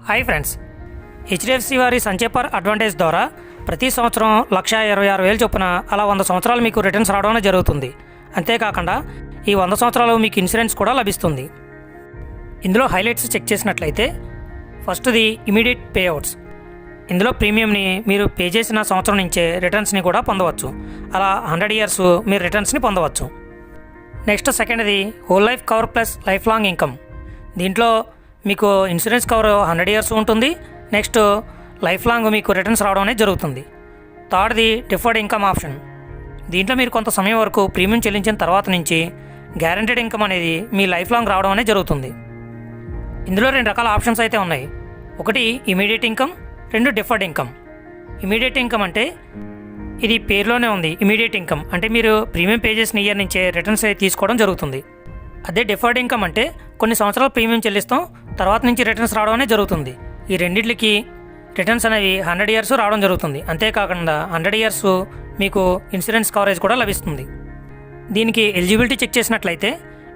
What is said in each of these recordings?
Hi friends, HDFC వారి సంచేపర్ advantage ద్వారా ప్రతి సంవత్సరం 1,26,6,000 చొప్పున అలా 100 సంవత్సరాలు మీకు రిటర్న్స్ రావడం జరుగుతుంది. అంతేకాకుండా ఈ 100 సంవత్సరాలు మీకు ఇన్సూరెన్స్ కూడా లభిస్తుంది. ఇందులో హైలైట్స్ చెక్ చేసినట్లయితే ఫస్ట్ది ఇమీడియట్ పేఅవుట్స్. ఇందులో ప్రీమియంని మీరు పే చేసిన సంవత్సరం నుంచే రిటర్న్స్ని కూడా పొందవచ్చు. అలా 100 ఇయర్స్ మీరు రిటర్న్స్ని పొందవచ్చు. నెక్స్ట్ సెకండ్ది whole life cover plus life long income. దీంట్లో మీకు ఇన్సూరెన్స్ కవర్ 100 ఇయర్స్ ఉంటుంది. నెక్స్ట్ లైఫ్ లాంగ్ మీకు రిటర్న్స్ రావడం అనేది జరుగుతుంది. థర్డ్ది డిఫర్డ్ ఇన్కమ్ ఆప్షన్. దీంట్లో మీరు కొంత సమయం వరకు ప్రీమియం చెల్లించిన తర్వాత నుంచి గ్యారంటీడ్ ఇన్కమ్ అనేది మీ లైఫ్ లాంగ్ రావడం అనేది జరుగుతుంది. ఇందులో 2 రకాల ఆప్షన్స్ అయితే ఉన్నాయి. ఒకటి immediate income, 2 deferred income. Immediate income అంటే ఇది పేరులోనే ఉంది. ఇమీడియట్ ఇన్కమ్ అంటే మీరు ప్రీమియం పే చేసిన ఇయర్ నుంచే రిటర్న్స్ తీసుకోవడం జరుగుతుంది. అదే డిఫర్డ్ ఇన్కమ్ అంటే కొన్ని సంవత్సరాలు ప్రీమియం చెల్లిస్తాం, తర్వాత నుంచి రిటర్న్స్ రావడం అనేది జరుగుతుంది. ఈ రెండింటికి రిటర్న్స్ అనేవి 100 ఇయర్స్ రావడం జరుగుతుంది. అంతేకాకుండా 100 ఇయర్స్ మీకు ఇన్సూరెన్స్ కవరేజ్ కూడా లభిస్తుంది. దీనికి ఎలిజిబిలిటీ చెక్ చేసినట్లయితే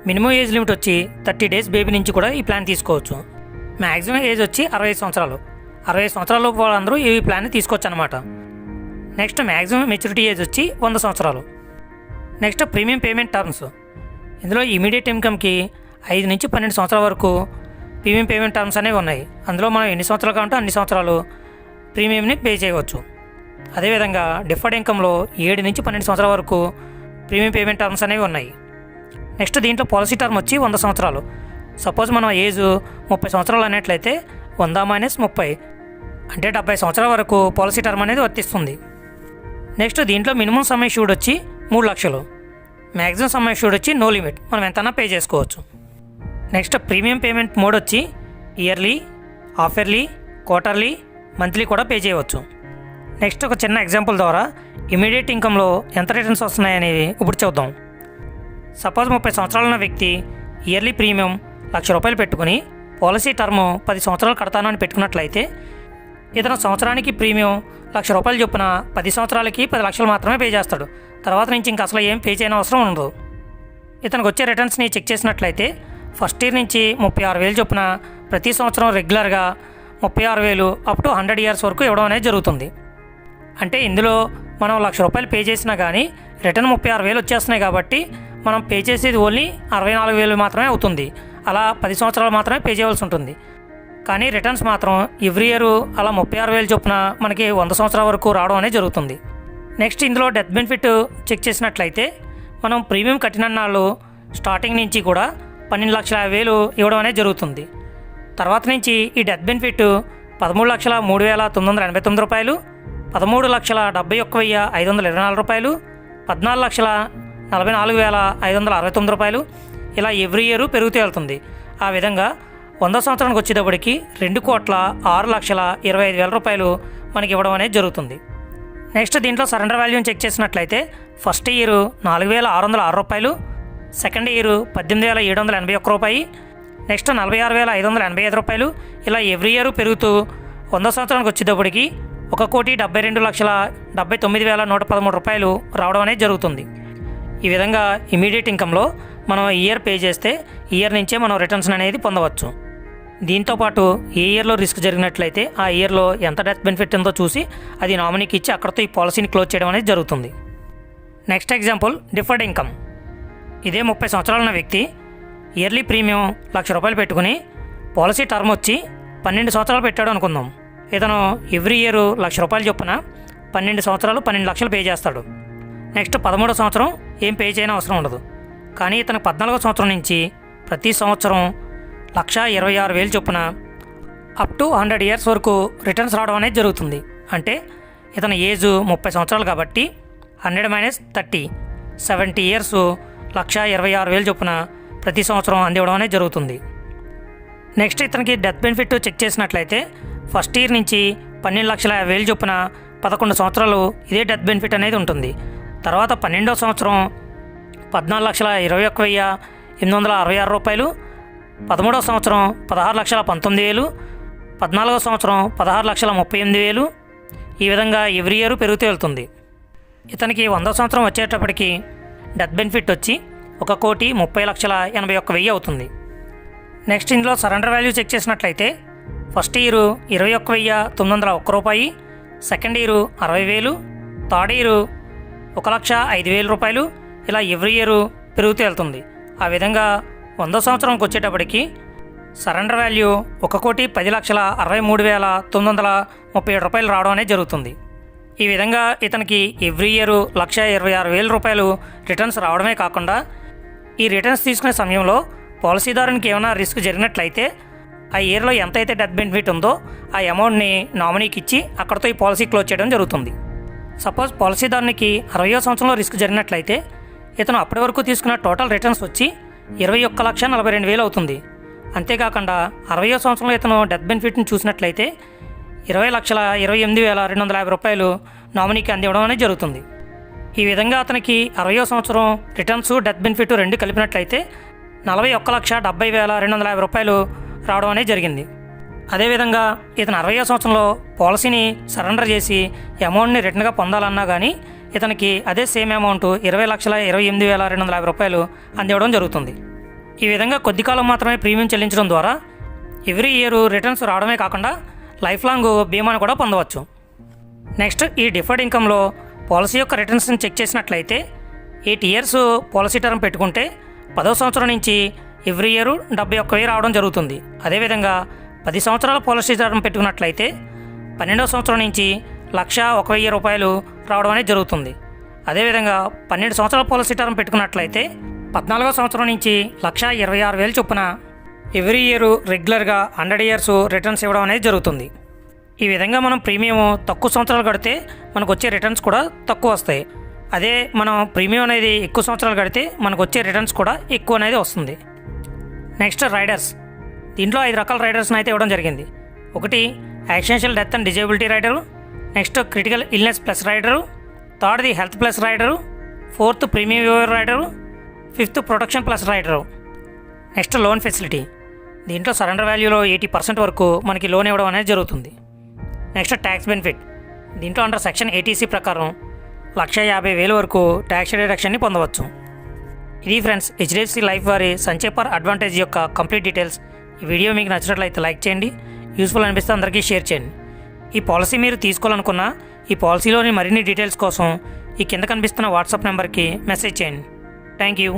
మినిమం ఏజ్ లిమిట్ వచ్చి 30 డేస్ బేబీ నుంచి కూడా ఈ ప్లాన్ తీసుకోవచ్చు. మ్యాక్సిమం ఏజ్ వచ్చి 65 సంవత్సరాలు. 65 సంవత్సరాల వాళ్ళందరూ ఈ ప్లాన్ని తీసుకోవచ్చు అనమాట. నెక్స్ట్ మ్యాక్సిమం మెచ్యూరిటీ ఏజ్ వచ్చి 100 సంవత్సరాలు. Next premium payment terms. ఇందులో ఇమీడియట్ ఇన్కమ్కి 5 నుంచి 12 సంవత్సరాల వరకు ప్రీమియం పేమెంట్ టర్మ్స్ అనేవి ఉన్నాయి. అందులో మనం ఎన్ని సంవత్సరాలు కావాలంటే అన్ని సంవత్సరాలు ప్రీమియంని పే చేయవచ్చు. అదేవిధంగా డిఫర్డ్ ఇన్కమ్లో 7 నుంచి 12 సంవత్సరాల వరకు ప్రీమియం పేమెంట్ టర్మ్స్ అనేవి ఉన్నాయి. నెక్స్ట్ దీంట్లో పాలసీ టర్మ్ వచ్చి 100 సంవత్సరాలు. సపోజ్ మనం ఏజ్ 30 సంవత్సరాలు అనేట్లయితే 100 - 30 అంటే 70 సంవత్సరాల వరకు పాలసీ టర్మ్ అనేది వర్తిస్తుంది. నెక్స్ట్ దీంట్లో మినిమం సమ్ అష్యూర్డ్ వచ్చి 3 లక్షలు. మ్యాక్సిమం సమ్ అష్యూర్డ్ వచ్చి నో లిమిట్, మనం ఎంతైనా పే చేసుకోవచ్చు. నెక్స్ట్ ప్రీమియం పేమెంట్ మోడ్ వచ్చి yearly, half yearly, quarterly, monthly కూడా పే చేయవచ్చు. నెక్స్ట్ ఒక చిన్న ఎగ్జాంపుల్ ద్వారా ఇమీడియట్ ఇన్కంలో ఎంత రిటర్న్స్ వస్తున్నాయనేవి ఇప్పుడు చూద్దాం. సపోజ్ 30 సంవత్సరాలు ఉన్న వ్యక్తి ఇయర్లీ ప్రీమియం ₹1,00,000 పెట్టుకుని పాలసీ టర్మ్ 10 సంవత్సరాలు కడతాను అని పెట్టుకున్నట్లయితే ఇతను సంవత్సరానికి ప్రీమియం ₹1,00,000 చొప్పున 10 సంవత్సరాలకి 10 లక్షలు మాత్రమే పే చేస్తాడు. తర్వాత నుంచి ఇంకా అసలు ఏం పే చేయని అవసరం ఉండదు. ఇతనికి వచ్చే రిటర్న్స్ని చెక్ చేసినట్లయితే ఫస్ట్ ఇయర్ నుంచి 36,000 చొప్పున ప్రతి సంవత్సరం రెగ్యులర్గా 36,000 అప్ టు 100 ఇయర్స్ వరకు ఇవ్వడం అనేది జరుగుతుంది. అంటే ఇందులో మనం ₹1,00,000 పే చేసినా కానీ రిటర్న్ 36,000 వచ్చేస్తున్నాయి కాబట్టి మనం పే చేసేది ఓన్లీ 64,000 మాత్రమే అవుతుంది. అలా 10 సంవత్సరాలు మాత్రమే పే చేయవలసి ఉంటుంది. కానీ రిటర్న్స్ మాత్రం ఎవ్రీ ఇయర్ అలా 36,000 చొప్పున మనకి 100 సంవత్సరాల వరకు రావడం అనేది జరుగుతుంది. నెక్స్ట్ ఇందులో డెత్ బెనిఫిట్ చెక్ చేసినట్లయితే మనం ప్రీమియం కట్టిన నాళ్ళు స్టార్టింగ్ నుంచి కూడా 12,50,000 ఇవ్వడం అనేది జరుగుతుంది. తర్వాత నుంచి ఈ డెత్ బెనిఫిట్ ₹13,03,989, ₹13,71,524, ₹14,44,569 ఇలా ఎవ్రీ ఇయర్ పెరుగుతూ వెళ్తుంది. ఆ విధంగా 100 సంవత్సరానికి వచ్చేటప్పటికి ₹2,06,25,000 మనకి ఇవ్వడం అనేది జరుగుతుంది. నెక్స్ట్ దీంట్లో సరెండర్ వాల్యూని చెక్ చేసినట్లయితే first year ₹4,606, second year ₹18,781, next ₹46,585 ఇలా ఎవ్రీ ఇయర్ పెరుగుతూ 100 సంవత్సరానికి వచ్చేటప్పటికి ₹1,72,79,113 రావడం అనేది జరుగుతుంది. ఈ విధంగా ఇమీడియట్ ఇన్కంలో మనం ఇయర్ పే చేస్తే ఇయర్ నుంచే మనం రిటర్న్స్ అనేది పొందవచ్చు. దీంతోపాటు ఏ ఇయర్లో రిస్క్ జరిగినట్లయితే ఆ ఇయర్లో ఎంత డెత్ బెనిఫిట్ ఉందో చూసి అది నామినీకి ఇచ్చి అక్కడితో ఈ పాలసీని క్లోజ్ చేయడం అనేది జరుగుతుంది. Next example deferred income. ఇదే 30 సంవత్సరాలు ఉన్న వ్యక్తి ఇయర్లీ ప్రీమియం ₹1,00,000 పెట్టుకుని పాలసీ టర్మ్ వచ్చి 12 సంవత్సరాలు పెట్టాడు అనుకుందాం. ఇతను ఎవ్రీ ఇయర్ ₹1,00,000 చొప్పున 12 సంవత్సరాలు 12 లక్షలు పే చేస్తాడు. నెక్స్ట్ 13వ సంవత్సరం ఏం పే చేయని అవసరం ఉండదు. కానీ ఇతను 14వ సంవత్సరం నుంచి ప్రతి సంవత్సరం 1,26,000 చొప్పున అప్ టు 100 ఇయర్స్ వరకు రిటర్న్స్ రావడం అనేది జరుగుతుంది. అంటే ఇతని ఏజ్ 30 సంవత్సరాలు కాబట్టి 100 - 30 70 ఇయర్స్ 1,26,000 చొప్పున ప్రతి సంవత్సరం అందివ్వడం అనేది జరుగుతుంది. నెక్స్ట్ ఇతనికి డెత్ బెనిఫిట్ చెక్ చేసినట్లయితే ఫస్ట్ ఇయర్ నుంచి 12,50,000 చొప్పున 11 సంవత్సరాలు ఇదే డెత్ బెనిఫిట్ అనేది ఉంటుంది. తర్వాత 12వ సంవత్సరం ₹14,21,866, 13వ సంవత్సరం ₹16,19,000, 14వ సంవత్సరం ₹16,38,000 ఈ విధంగా ఎవ్రీ ఇయర్ పెరుగుతూ వెళ్తుంది. ఇతనికి 100వ సంవత్సరం వచ్చేటప్పటికి డెత్ బెనిఫిట్ వచ్చి ₹1,30,80,81 అవుతుంది. నెక్స్ట్ ఇందులో సరెండర్ వాల్యూ చెక్ చేసినట్లయితే ఫస్ట్ ఇయర్ 21,901 రూపాయి, సెకండ్ ఇయర్ 60,000, థర్డ్ ఇయర్ 1,05,000 రూపాయలు. ఇలా ఎవ్రీ ఇయర్ పెరుగుతూ వెళ్తుంది. ఆ విధంగా 100 సంవత్సరంకి వచ్చేటప్పటికి సరెండర్ వాల్యూ 1,63,937 రూపాయలు రావడం అనేది జరుగుతుంది. ఈ విధంగా ఇతనికి ఎవ్రీ ఇయర్ 1,26,000 రూపాయలు రిటర్న్స్ రావడమే కాకుండా ఈ రిటర్న్స్ తీసుకునే సమయంలో పాలసీదారునికి ఏమైనా రిస్క్ జరిగినట్లయితే ఆ ఇయర్లో ఎంతైతే డెత్ బెనిఫిట్ ఉందో ఆ అమౌంట్ని నామినీకి ఇచ్చి అక్కడితో ఈ పాలసీ క్లోజ్ చేయడం జరుగుతుంది. సపోజ్ పాలసీదారునికి 60వ సంవత్సరంలో రిస్క్ జరిగినట్లయితే ఇతను అప్పటి వరకు తీసుకున్న టోటల్ రిటర్న్స్ వచ్చి 21,42,000 అవుతుంది. అంతేకాకుండా 60వ సంవత్సరంలో ఇతను డెత్ బెనిఫిట్ని చూసినట్లయితే 20,28,250 రూపాయలు నామినీకి అందివ్వడం అనేది జరుగుతుంది. ఈ విధంగా అతనికి 60వ సంవత్సరం రిటర్న్స్ డెత్ బెనిఫిట్ రెండు కలిపినట్లయితే 41,70,250 రూపాయలు రావడం అనేది జరిగింది. అదేవిధంగా ఇతను 60వ సంవత్సరంలో పాలసీని సరెండర్ చేసి అమౌంట్ని రిటర్న్గా పొందాలన్నా కానీ ఇతనికి అదే సేమ్ అమౌంట్ 20,28,250 రూపాయలు అందివ్వడం జరుగుతుంది. ఈ విధంగా కొద్ది కాలం మాత్రమే ప్రీమియం చెల్లించడం ద్వారా ఎవ్రీ ఇయర్ రిటర్న్స్ రావడమే కాకుండా లైఫ్ లాంగ్ బీమాను కూడా పొందవచ్చు. నెక్స్ట్ ఈ డిఫర్డ్ ఇన్కమ్లో పాలసీ యొక్క రిటర్న్స్ని చెక్ చేసినట్లయితే 8 ఇయర్స్ పాలసీ టర్మ్ పెట్టుకుంటే 10వ సంవత్సరం నుంచి ఎవ్రీ ఇయర్ 71,000 రావడం జరుగుతుంది. అదేవిధంగా 10 సంవత్సరాల పాలసీ టర్మ్ పెట్టుకున్నట్లయితే 12వ సంవత్సరం నుంచి 1,01,000 రూపాయలు రావడం అనేది జరుగుతుంది. అదేవిధంగా 12 సంవత్సరాల పాలసీ టర్మ్ పెట్టుకున్నట్లయితే 14వ సంవత్సరం నుంచి 1,26,000 చొప్పున ఎవ్రీ ఇయర్ రెగ్యులర్గా 100 ఇయర్స్ రిటర్న్స్ ఇవ్వడం అనేది జరుగుతుంది. ఈ విధంగా మనం ప్రీమియం తక్కువ సంవత్సరాలు కడితే మనకు వచ్చే రిటర్న్స్ కూడా తక్కువ వస్తాయి. అదే మనం ప్రీమియం అనేది ఎక్కువ సంవత్సరాలు కడితే మనకు వచ్చే రిటర్న్స్ కూడా ఎక్కువ అనేది వస్తుంది. Next riders. దీంట్లో 5 రకాల రైడర్స్ని అయితే ఇవ్వడం జరిగింది. ఒకటి accidental death and disability rider, next critical illness plus rider, థర్డ్ది health plus rider, fourth premium waiver rider, fifth protection plus rider. Next loan facility. దీంట్లో సరెండర్ వాల్యూలో 80% వరకు మనకి లోన్ ఇవ్వడం అనేది జరుగుతుంది. Next tax benefit. దీంట్లో అండర్ సెక్షన్ 80C ప్రకారం 1,50,000 వరకు ట్యాక్స్ డిడక్షన్ని పొందవచ్చు. ఇది ఫ్రెండ్స్ హెచ్డిఎఫ్సి లైఫ్ వారి సంచయ్ పర్ అడ్వాంటేజ్ యొక్క కంప్లీట్ డీటెయిల్స్. ఈ వీడియో మీకు నచ్చినట్లయితే లైక్ చేయండి, యూస్ఫుల్ అనిపిస్తే అందరికీ షేర్ చేయండి. ఈ పాలసీ మీరు తీసుకోవాలనుకున్నా ఈ పాలసీలోని మరిన్ని డీటెయిల్స్ కోసం ఈ కింద కనిపిస్తున్న వాట్సాప్ నెంబర్కి మెసేజ్ చేయండి. Thank you.